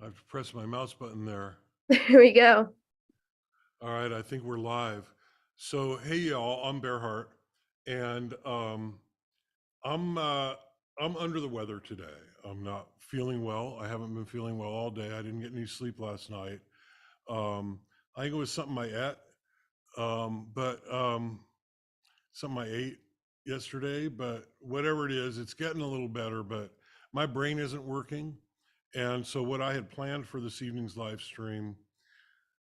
I have to press my mouse button there. There we go. All right, I think we're live. So, hey y'all, I'm Bearheart, and I'm under the weather today. I'm not feeling well. I haven't been feeling well all day. I didn't get any sleep last night. I think it was something I ate, but something I ate yesterday. But whatever it is, it's getting a little better. But my brain isn't working, and so what I had planned for this evening's live stream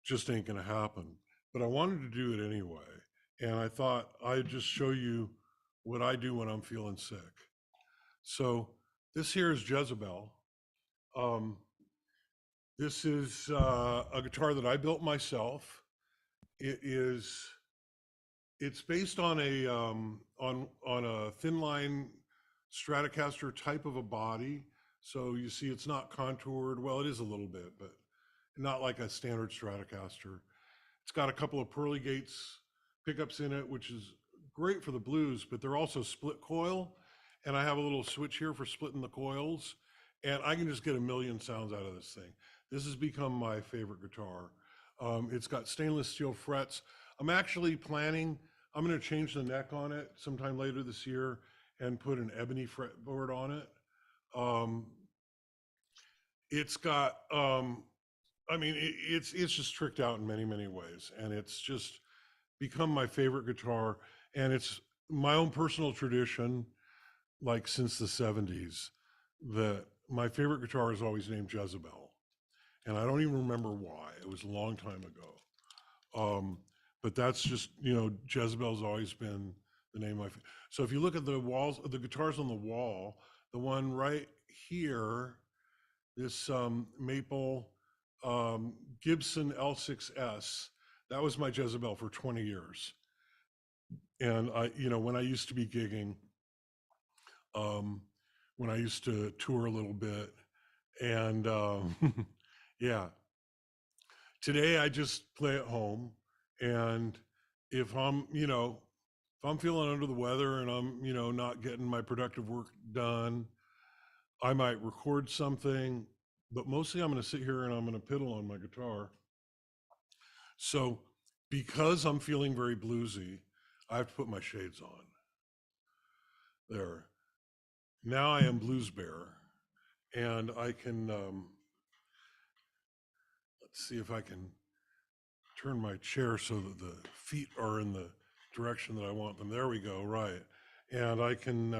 just ain't gonna happen. But I wanted to do it anyway. And I thought I'd just show you what I do when I'm feeling sick. So this here is Jezebel. This is a guitar that I built myself. It's based on a thin line Stratocaster type of a body. So you see it's not contoured. Well, it is a little bit, but not like a standard Stratocaster. It's got a couple of pearly gates pickups in it, which is great for the blues, but they're also split coil. And I have a little switch here for splitting the coils. And I can just get a million sounds out of this thing. This has become my favorite guitar. It's got stainless steel frets. I'm actually planning, I'm gonna change the neck on it sometime later this year and put an ebony fretboard on it. It's got, I mean, it's just tricked out in many, many ways. And it's just become my favorite guitar. And it's my own personal tradition, like since the 70s, that my favorite guitar is always named Jezebel. And I don't even remember why. It was a long time ago. But that's just, you know, Jezebel's always been the name of my, so if you look at the walls, the guitars on the wall, the one right here, this maple Gibson L6S, that was my Jezebel for 20 years. And I, you know, when I used to be gigging, when I used to tour a little bit, and yeah, today I just play at home. And if I'm, you know, if I'm feeling under the weather and I'm, you know, not getting my productive work done, I might record something, but mostly I'm going to sit here and I'm going to piddle on my guitar. So because I'm feeling very bluesy, I have to put my shades on. There. Now I am Blues Bear, and I can, let's see if I can turn my chair so that the feet are in the direction that I want them. There we go, right. And I can,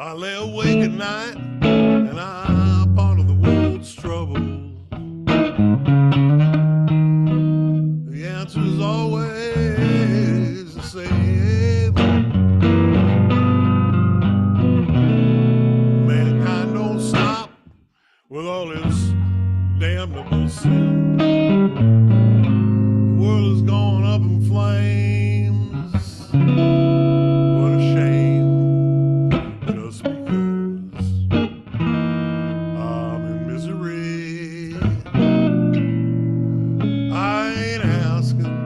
I lay awake at night and I ponder the world's troubles. The answer is always the same. flames. What a shame, just because I'm in misery. I ain't asking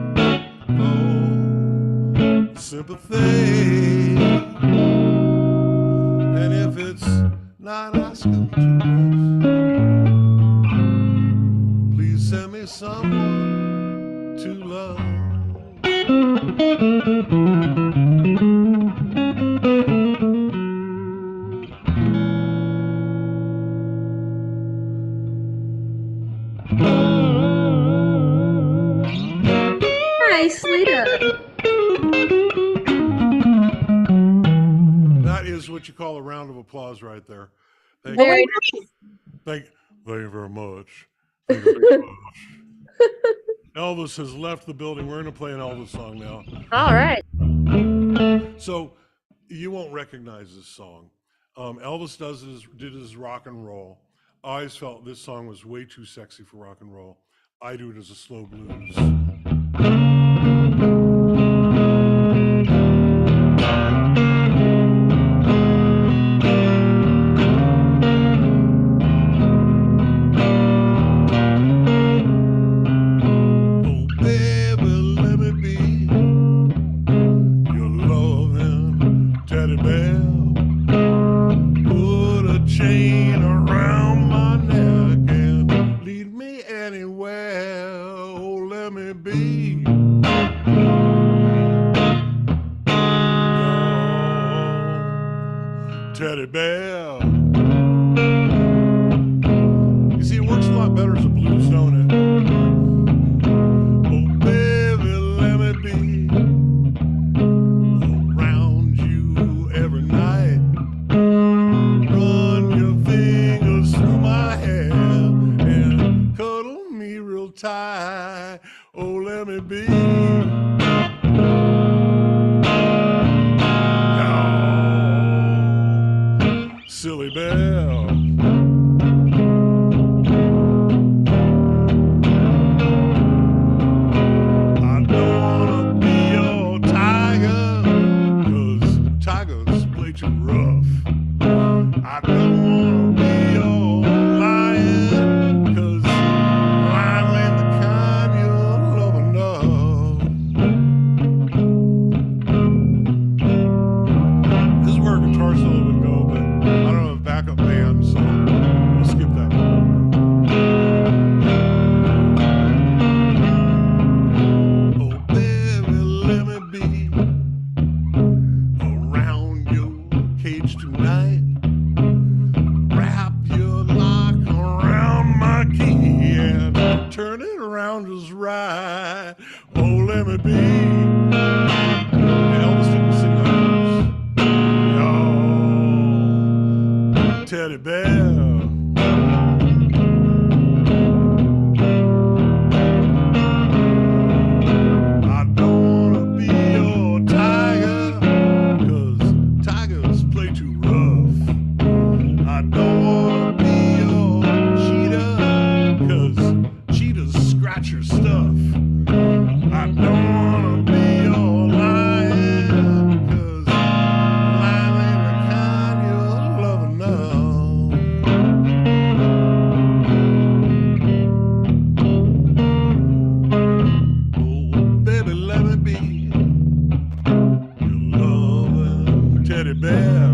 for sympathy. And if it's not asking too much, please send me someone to love. Nicely done. That is what you call a round of applause right there. Thank Very you. nice. Thank you very much. Thank you very much. Elvis has left the building. We're going to play an Elvis song now. All right. So you won't recognize this song. Elvis did his rock and roll. I always felt this song was way too sexy for rock and roll. I do it as a slow blues. Teddy bear. You see, it works a lot better as a blues, don't it? Oh, baby, let me be around you every night. Run your fingers through my hair and cuddle me real tight. Oh, let me be. Silly bell. I don't wanna be your tiger, 'cause tigers play too rough. I don't wanna be your lion, 'cause lion ain't the kind you love enough. This is where a guitar solo would go, but I don't have a backup band, so we'll skip that. Oh, baby, let me be around your cage tonight. Wrap your lock around my key and turn it around just right. Oh, let me be. Elvis didn't sing that verse. Oh, Teddy bear. I don't wanna be your tiger, 'cause tigers play too rough. I don't wanna be your cheetah, 'cause cheetahs scratch your stuff. I don't wanna be your lion, 'cause lion ain't the kind you love enough. Oh, baby, let me be your loving teddy bear.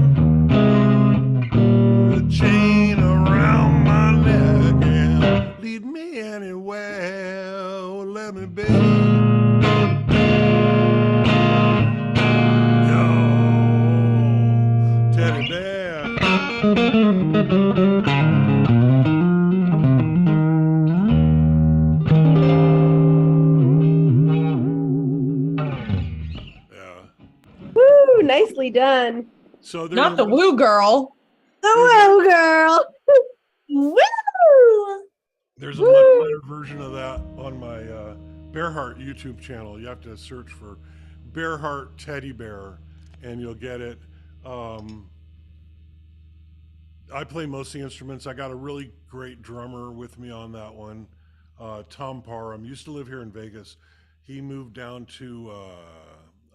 A chain around my neck and lead me anywhere. Oh, let me be your teddy bear. Yeah. Woo, nicely done. So there's Not the woo girl. Hello, girl. Woo! There's a much better version of that on my Bearheart YouTube channel. You have to search for Bearheart Teddy Bear, and you'll get it. I play most of the instruments. I got a really great drummer with me on that one, Tom Parham. Used to live here in Vegas. he moved down to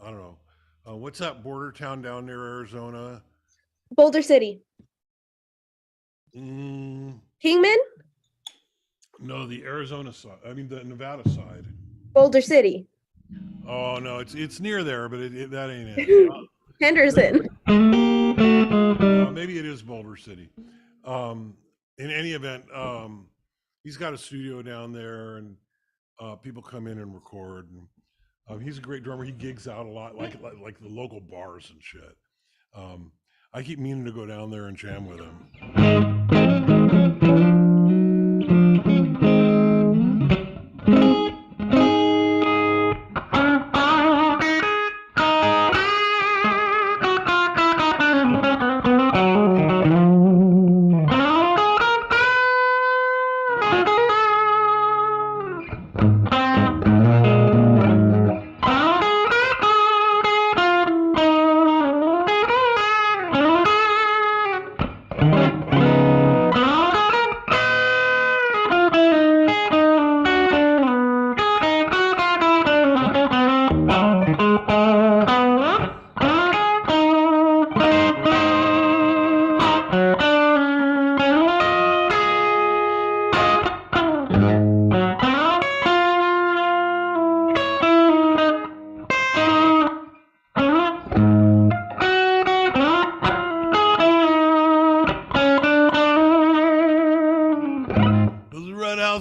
I don't know, what's that border town down near Arizona? Boulder City. Mm, Kingman? no, the Arizona side. I mean the Nevada side. Boulder City. Oh no, it's near there, but that ain't it. Henderson. Maybe it is Boulder City. In any event, he's got a studio down there, and people come in and record. And, he's a great drummer. He gigs out a lot, like the local bars and shit. I keep meaning to go down there and jam with him.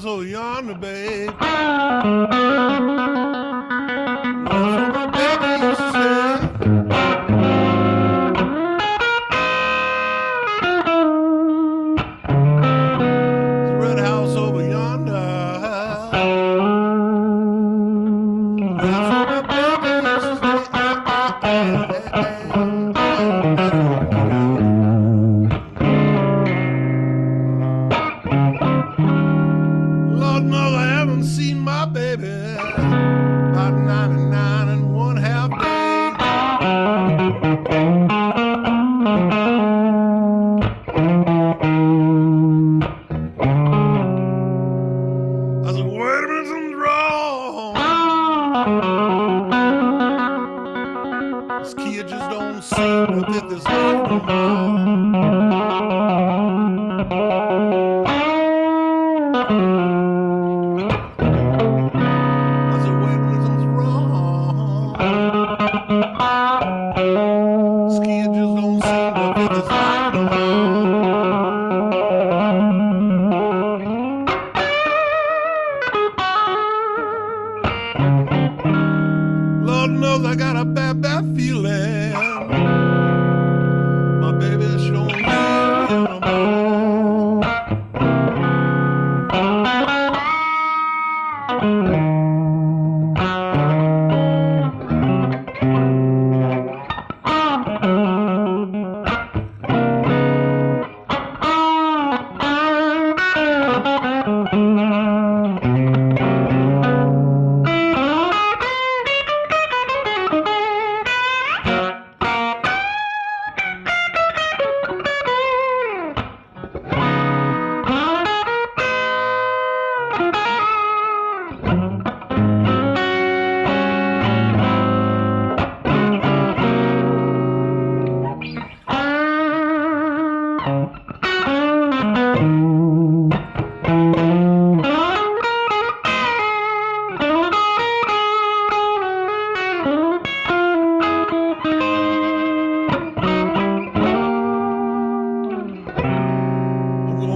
Over yonder, babe. That's what my baby used to say. The red house over yonder. That's what my baby used to say. Lord knows I haven't seen my baby about 99 and one half days. I said, wait a minute, something's wrong. This kid just don't seem to fit this life no more. Lord knows I got a bad, bad feeling. My baby showing me anymore.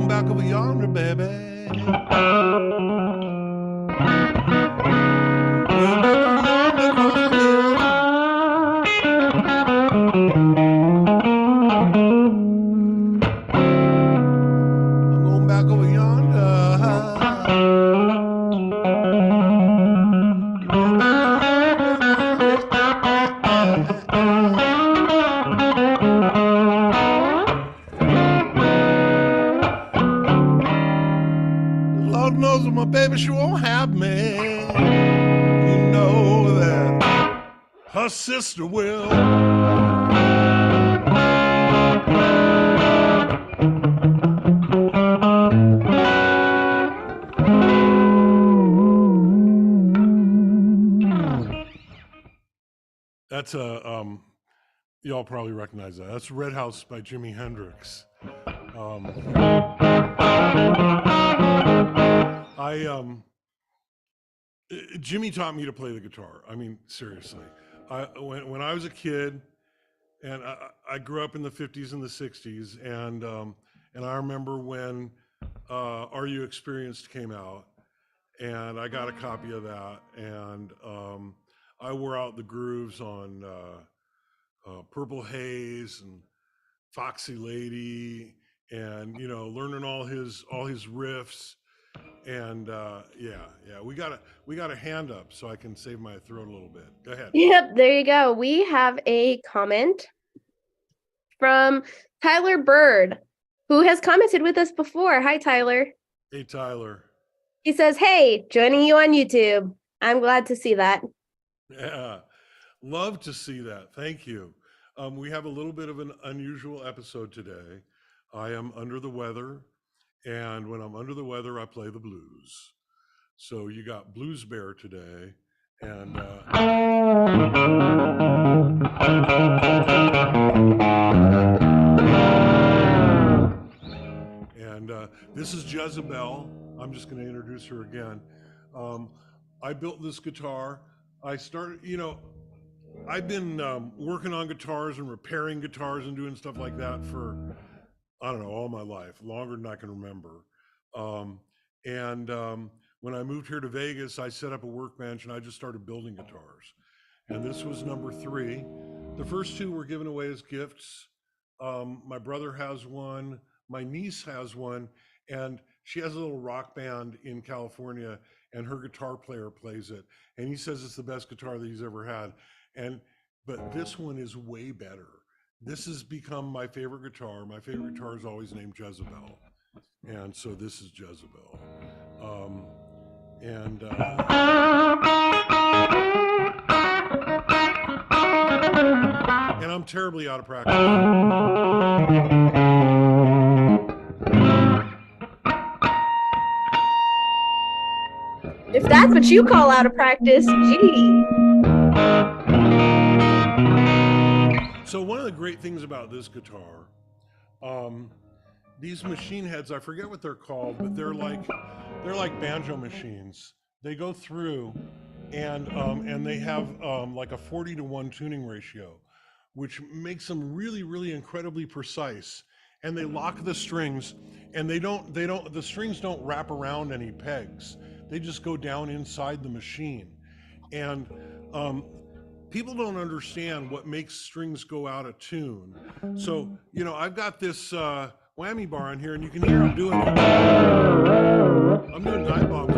Back over yonder, baby. I'm going back over yonder. Lord knows that my baby, she won't have me. You know that her sister will. That's y'all probably recognize that. That's Red House by Jimi Hendrix. Jimmy taught me to play the guitar. I mean, seriously. When I was a kid, and I grew up in the 50s and the 60s, and I remember when Are You Experienced came out, and I got a copy of that, and I wore out the grooves on Purple Haze and Foxy Lady, and learning all his riffs, and yeah, we got a hand up so I can save my throat a little bit. Go ahead. Yep, there you go. We have a comment from Tyler Bird, who has commented with us before. Hi, Tyler. Hey, Tyler. He says, "Hey, joining you on YouTube. I'm glad to see that." Yeah, love to see that. Thank you. We have a little bit of an unusual episode today. I am under the weather, and when I'm under the weather, I play the blues. So you got Blues Bear today, and this is Jezebel. I'm just going to introduce her again. I built this guitar. I started, I've been working on guitars and repairing guitars and doing stuff like that for, I don't know, all my life, longer than I can remember. When I moved here to Vegas, I set up a workbench and I just started building guitars. And this was number 3. The first 2 were given away as gifts. My brother has one, my niece has one, and she has a little rock band in California, and her guitar player plays it. And he says it's the best guitar that he's ever had. But this one is way better. This has become my favorite guitar. My favorite guitar is always named Jezebel. And so this is Jezebel. And I'm terribly out of practice. If that's what you call out of practice, gee. So one of the great things about this guitar, these machine heads, I forget what they're called, but they're like banjo machines. They go through and they have like a 40-to-1 tuning ratio, which makes them really, really incredibly precise. And they lock the strings, and the strings don't wrap around any pegs. They just go down inside the machine. And people don't understand what makes strings go out of tune. So, I've got this whammy bar on here, and you can hear I'm doing it. I'm doing dive bombs.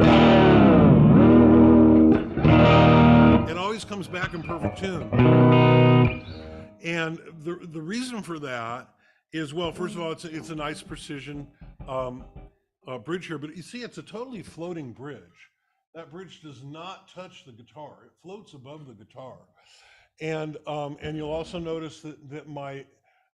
It always comes back in perfect tune. And the reason for that is, well, first of all, it's a nice precision bridge here, but you see, it's a totally floating bridge. That bridge does not touch the guitar; it floats above the guitar. And you'll also notice that my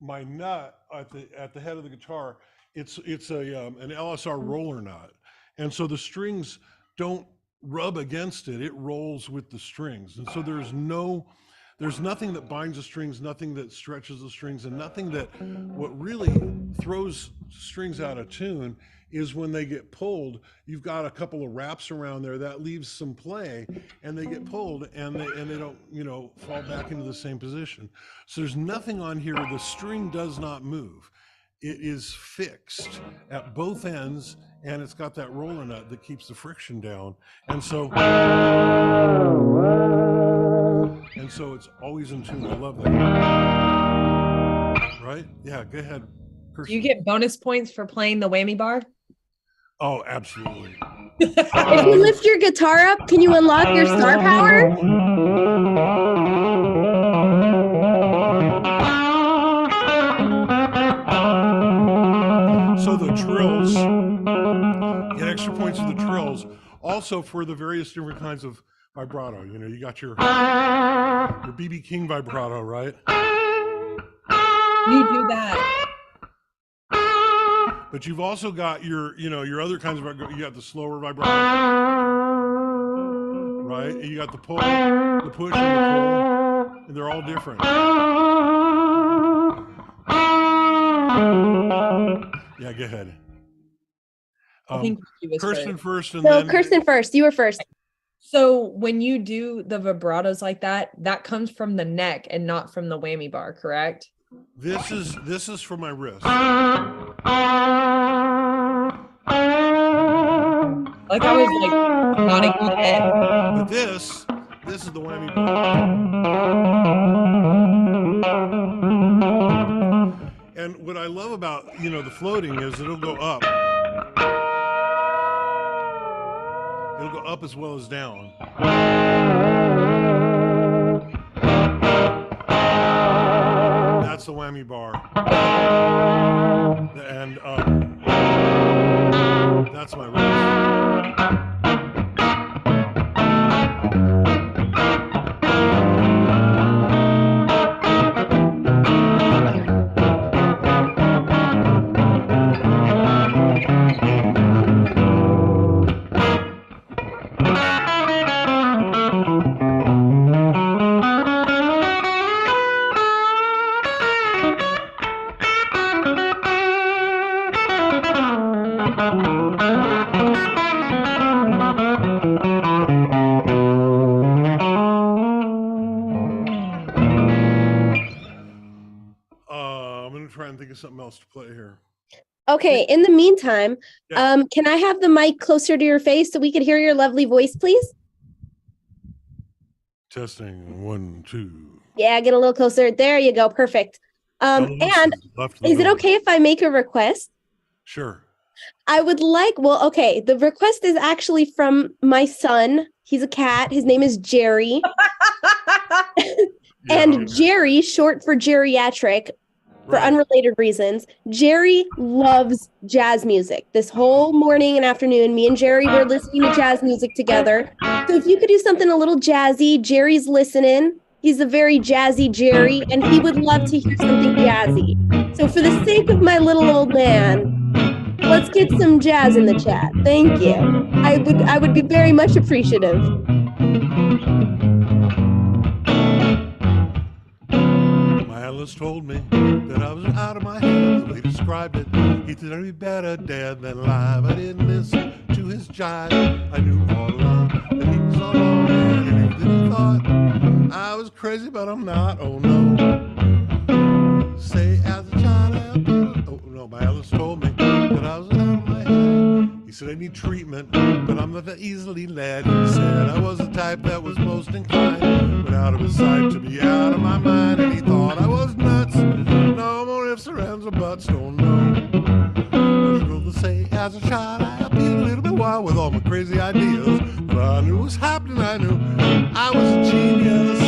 nut at the head of the guitar, it's an LSR roller nut, and so the strings don't rub against it; it rolls with the strings, and so there's nothing that binds the strings, nothing that stretches the strings, and nothing that. What really throws strings out of tune is when they get pulled. You've got a couple of wraps around there that leaves some play, and they get pulled, and they don't fall back into the same position. So there's nothing on here. The string does not move. It is fixed at both ends, and it's got that roller nut that keeps the friction down, and so it's always in tune. I love that. Right? Yeah, go ahead. Do you get bonus points for playing the whammy bar? Oh, absolutely. If you lift your guitar up, can you unlock your star power? So the trills, get extra points for the trills. Also for the various different kinds of vibrato. You got your BB King vibrato, right? You do that. But you've also got your other kinds of vibrato. You got the slower vibrato, right? You got the pull, the push, and the pull. And they're all different. Yeah, go ahead. I think he was Kirsten first. first, and No, then Kirsten first. You were first. So when you do the vibratos like that, that comes from the neck and not from the whammy bar, correct? this is for my wrist. Like I was like nodding my head. But this is the whammy bar. And what I love about, the floating is it'll go up. It'll go up as well as down. That's the whammy bar. And that's my wrist. I'm gonna try and think of something else to play here. Okay, in the meantime, Yeah. can I have the mic closer to your face so we could hear your lovely voice, please? Testing 1, 2. Yeah, get a little closer. There you go. Perfect. And Left of the is it room. okay if I make a request? Sure. I would like, okay, the request is actually from my son. He's a cat. His name is Jerry. And Jerry, short for geriatric, for Right. unrelated reasons, Jerry loves jazz music. This whole morning and afternoon, me and Jerry were listening to jazz music together. So if you could do something a little jazzy, Jerry's listening. He's a very jazzy Jerry, and he would love to hear something jazzy. So for the sake of my little old man, let's get some jazz in the chat. Thank you. I would be very much appreciative. My analyst told me that I was out of my head. The way he described it, he said I'd be better dead than alive. I didn't listen to his jive. I knew all along that he was all alone, and I knew that he thought I was crazy, but I'm not. Oh no. Say as a child, oh no. My analyst told me that I was out of my head. He said I need treatment, but I'm not that easily led. He said I was the type that was most inclined, but out of his sight to be out of my mind. And he thought I was nuts. No more ifs, or ands, or buts, don't know. Able to say as a child I appeared a little bit wild with all my crazy ideas, but I knew what was happening. I knew I was a genius.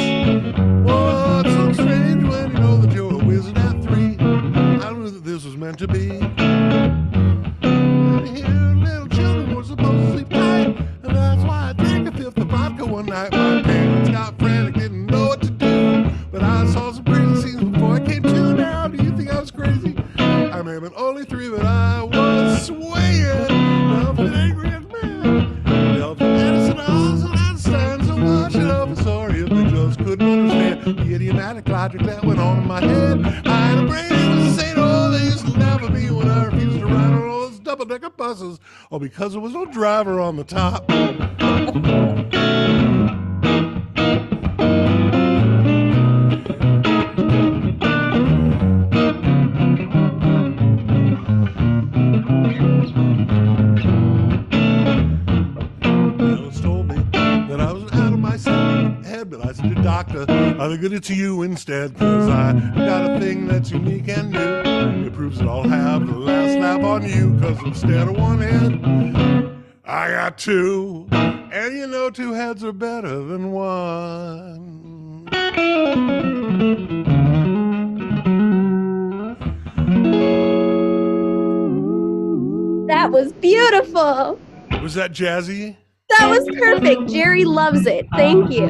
Oh, it's so strange when you know that you're a wizard at 3. I knew that this was meant to be. And here little children were supposed to sleep tight, and that's why I drank a fifth of vodka one night. My parents got frantic, didn't know what to do, but I saw some crazy scenes before I came to. Now, do you think I was crazy? I may have been only 3, but I was swaying. I'm an angry man. Elvis Edison, Albert Einstein, so much of it. Sorry if they just couldn't understand the idiomatic logic that went on in my head. I had a brain that was insane. Oh, they used to laugh at me when I refused to ride on all those double-decker buses, all because there was no driver on the top. Alice told me that I was out of my head, but I said, doctor, I think that it's you instead, cause I got a thing that's unique and new. It proves that I'll have the last laugh on you, cause instead of one head, I got 2. And you know 2 heads are better than 1. That was beautiful. Was that jazzy? That was perfect. Jerry loves it. Thank you.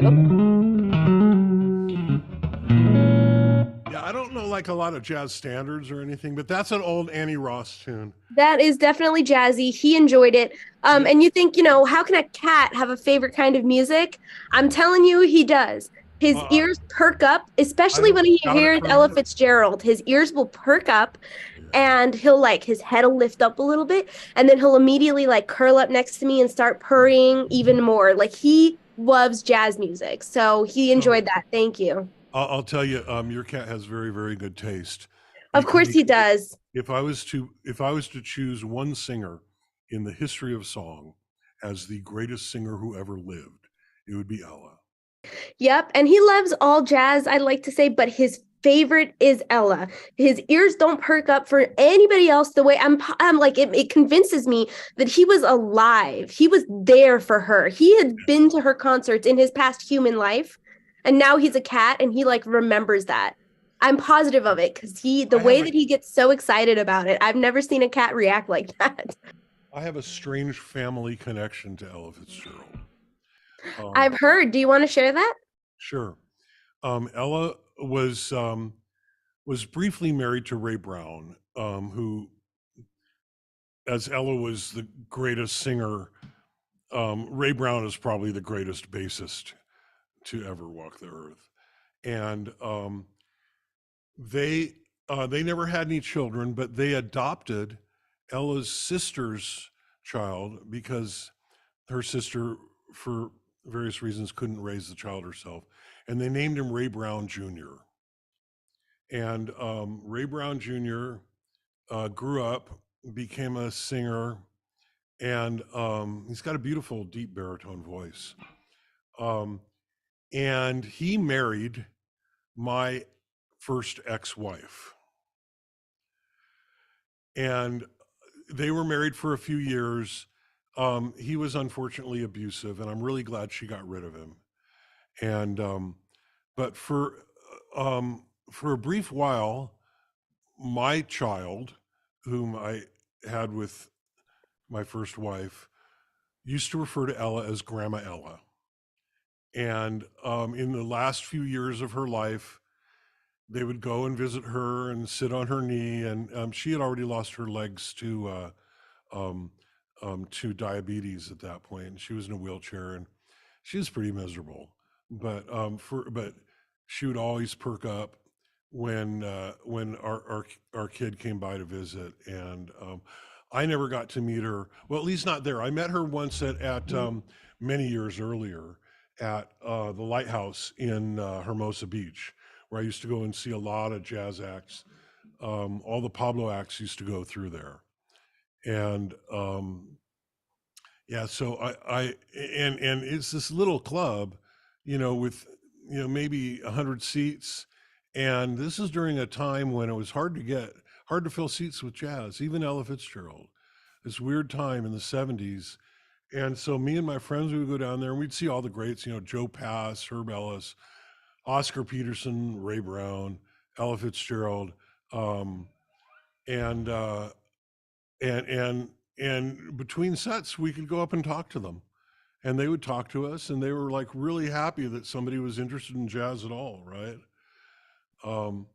Yeah, I don't know like a lot of jazz standards or anything, but that's an old Annie Ross tune. That is definitely jazzy. He enjoyed it. And you think, how can a cat have a favorite kind of music? I'm telling you, he does. His Uh, ears perk up, I especially when don't he doubt it hears for a Ella minute. Fitzgerald. His ears will perk up Yeah. and he'll like his head will lift up a little bit and then he'll immediately like curl up next to me and start purring even more. Like he loves jazz music. So he So enjoyed that. Thank you. I'll tell you, your cat has very, very good taste. Of course he does. If I was to choose one singer in the history of song as the greatest singer who ever lived, it would be Ella. Yep, and he loves all jazz, I'd like to say, but his favorite is Ella. His ears don't perk up for anybody else the way I'm like it convinces me that he was alive. He was there for her. He had been to her concerts in his past human life, and now he's a cat and he like remembers that. I'm positive of it because the I have way a that he gets so excited about it, I've never seen a cat react like that. I have a strange family connection to Ella Fitzgerald. I've heard. Do you want to share that? Sure. Ella was briefly married to Ray Brown, who, as Ella was the greatest singer, Ray Brown is probably the greatest bassist to ever walk the earth. And they never had any children, but they adopted Ella's sister's child because her sister, for various reasons, couldn't raise the child herself, and they named him Ray Brown Jr. And Ray Brown Jr. Grew up, became a singer, and he's got a beautiful, deep baritone voice. And he married my first ex-wife. And they were married for a few years. He was unfortunately abusive, and I'm really glad she got rid of him. And but for a brief while, my child, whom I had with my first wife, used to refer to Ella as Grandma Ella. And in the last few years of her life, they would go and visit her and sit on her knee. And she had already lost her legs to diabetes at that point. And she was in a wheelchair, and she was pretty miserable. But she would always perk up when our kid came by to visit. And I never got to meet her. Well, at least not there. I met her once at many years earlier at the Lighthouse in Hermosa Beach, where I used to go and see a lot of jazz acts. All the Pablo acts used to go through there. And yeah, so and it's this little club, with maybe 100 seats, and this is during a time when it was hard to fill seats with jazz, even Ella Fitzgerald. This weird time in the 70s. And so me and my friends, we would go down there and we'd see all the greats, Joe Pass, Herb Ellis, Oscar Peterson, Ray Brown, Ella Fitzgerald, um, and and between sets we could go up and talk to them, and they would talk to us, and they were like really happy that somebody was interested in jazz at all, right? Um,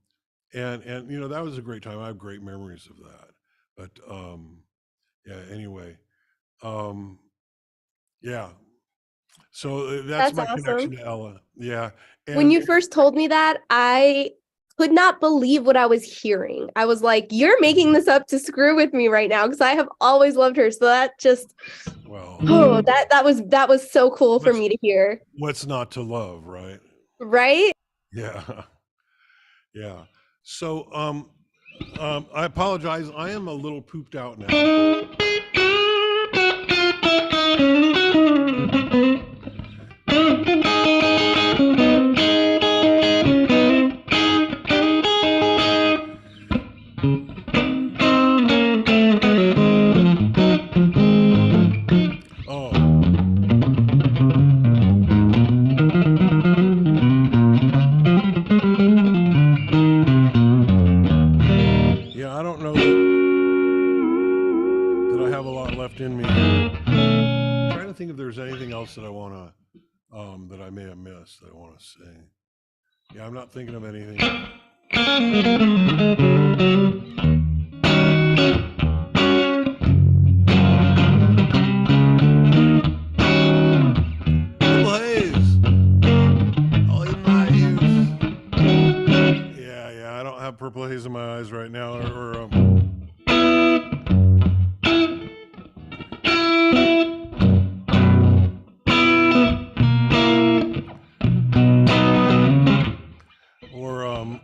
and that was a great time. I have great memories of that. But yeah, anyway, um, yeah. So that's That's my connection awesome. to Ella. Yeah, When and you first told me that, I could not believe what I was hearing. I was like, you're making this up to screw with me right now because I have always loved her. So that just well, that was so cool for what's me to hear. what's not to love, right? Right? Yeah, yeah. So I apologize. I am a little pooped out now. Oh, yeah. I don't know that I have a lot left in me. I'm trying to think if there's anything else that I want to that I may have missed that I want to say. Yeah, I'm not thinking of anything. Double Haze. All in my have purple haze in my eyes right now,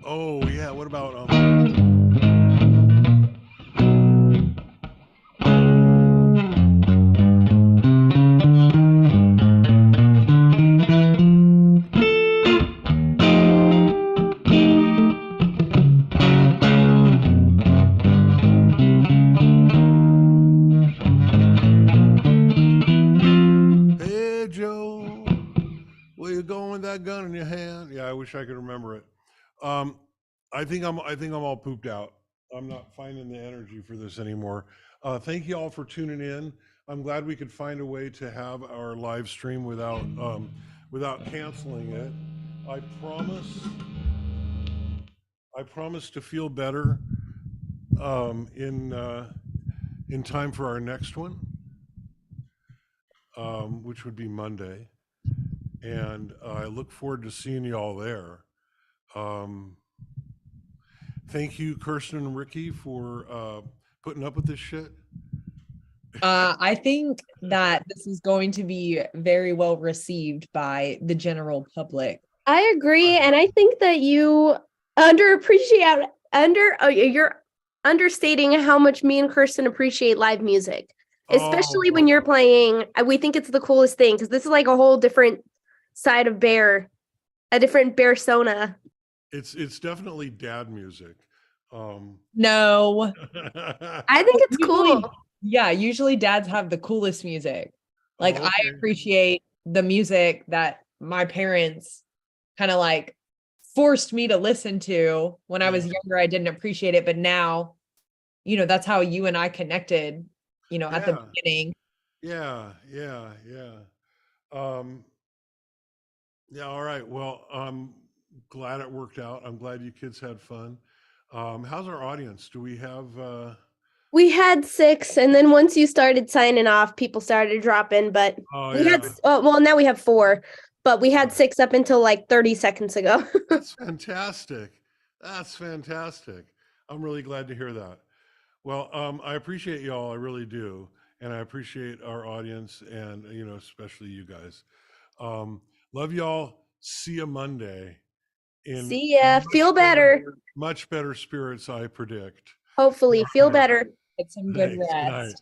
oh yeah, what about hey Joe, where you going with that gun in your hand? Yeah, I wish I could remember it. I think I'm all pooped out. I'm not finding the energy for this anymore. Thank you all for tuning in. I'm glad we could find a way to have our live stream without canceling it. I promise to feel better in time for our next one, which would be Monday, and I look forward to seeing you all there. Thank you, Kirsten and Ricky, for putting up with this shit. I think that this is going to be very well received by the general public. I agree, and I think that you you're understating how much me and Kirsten appreciate live music, especially when you're playing. We think it's the coolest thing because this is like a whole different side of Bear, a different Bear Sona. It's definitely dad music. No, I think it's usually, cool. Yeah, usually dads have the coolest music. Like Okay. I appreciate the music that my parents kind of like forced me to listen to when I was younger. I didn't appreciate it, but now, that's how you and I connected, at the beginning. Yeah. All right. Well, I'm glad it worked out. I'm glad you kids had fun. How's our audience? Do we have We had 6, and then once you started signing off, people started dropping. But well, now we have 4, but we had 6 up until like 30 seconds ago. That's fantastic. I'm really glad to hear that. Well, I appreciate y'all. I really do, and I appreciate our audience, and especially you guys. Love y'all. See you Monday. See ya. Feel better. Much better spirits, I predict. Hopefully, feel better. Get some good rest. Good night.